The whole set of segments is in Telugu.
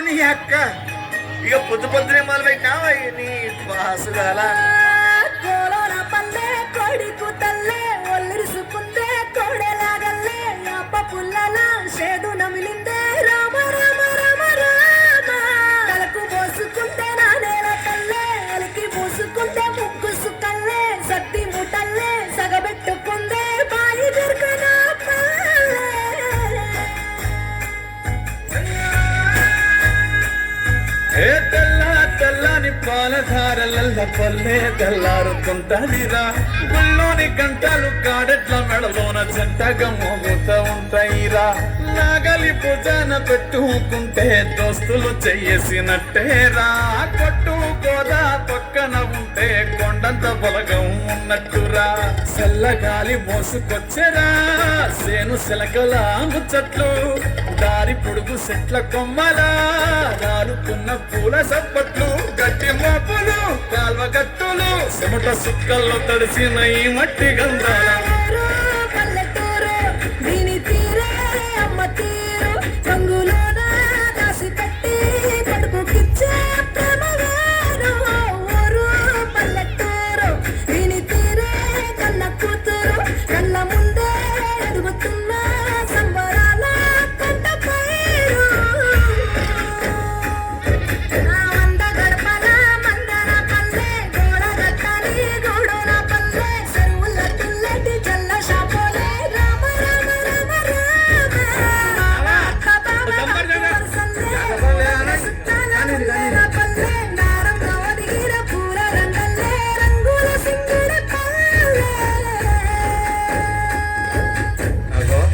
నీ అక్క ఇక పొద్దు పొద్దునే మొదలు పెట్టినావా నీ పాసుగాల కోలోన పల్లె కొడుకు తల్లే ఒల్లిరుసుకుందే కోడెలాగల్లే అప్ప పుల్లల షేదు నమిలిందే రామ రామ రామ రామ తలకు పోసుకుంటే నా నేల తల్లే అలికి పూసుకుంటే ముగ్గు సుక్కల్లే సత్తి ముటల్లే సగబెట్టుకుందే బాయి దొరకనా ఏ తెల్లని పాలధారలల్ల పల్లె తెల్లారుతుంటదిరా గుళ్ళోని గంటలు కాడెట్ల మెడలోన చెంటగా మోగుతూ ఉంటాయిరా నాగలి భుజాన పెట్టుకుంటే దోస్తులు చెయ్యేసినట్టేరా కొట్టు గోదా పక్కన ఉంటే కొండంత బలగం ఉన్నట్టురా చల్లగాలి మోసుకొచ్చెరా సేను శిలకల ముచ్చట్లు దారి పొడుగు చెట్ల కొమ్మలా రాలుకున్న పూల సప్పట్లు గట్టి మోపులు కాల్వ గట్టులు చెమట సుక్కల్లో తడిసిన ఈ మట్టి గంధాల పల్లెటూరు దీని తీరే అమ్మ తీరు రంగులోన దాసి కట్టి కొడుకుకిచ్చే ప్రేమ వేరు ఊరు పల్లెటూరు దీని తీరే కన్న కూతురు కళ్ళ ముందే ఎదుగుతున్న సంబరాల కంట పైరు వంద గడపల మందర పల్లె గోడ గట్టని గోడోల పల్లె చెరువుల తుల్లటి జల్ల షాపోలే రామ రామ రామ రామ అక్క బావ పల్లె నారం గవదిగిర పూర రంగల్లే రంగుల సింగుల పల్లె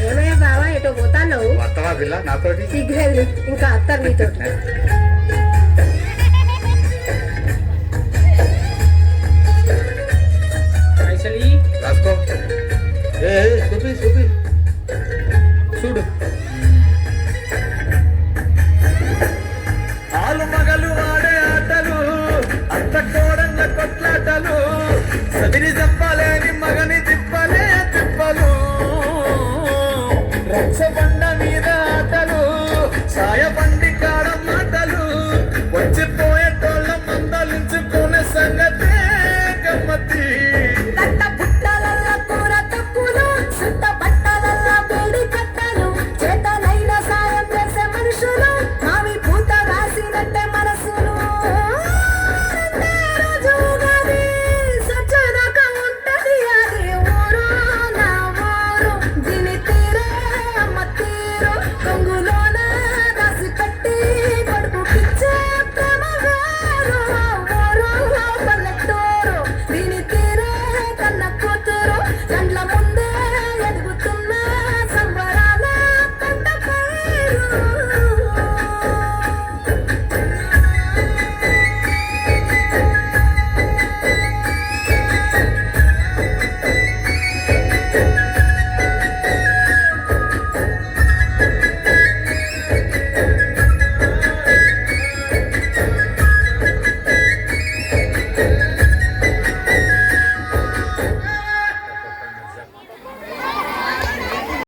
ఏమయ్యా బావా ఎటో పోతాన్నావు వస్తావా పిల్ల నాతోటి సిగ్నల్ ఇంకా అత్తరు నీతో రాసుకో చూపి చూపి చూడు ఆలు మగలు ఆడే ఆటలు అంత కోడంగ కొట్లాటలు సదిరి చెప్పలేని మగని తిప్పలే తిప్పలు రచ్చబండ మీద ఆటలు సాయప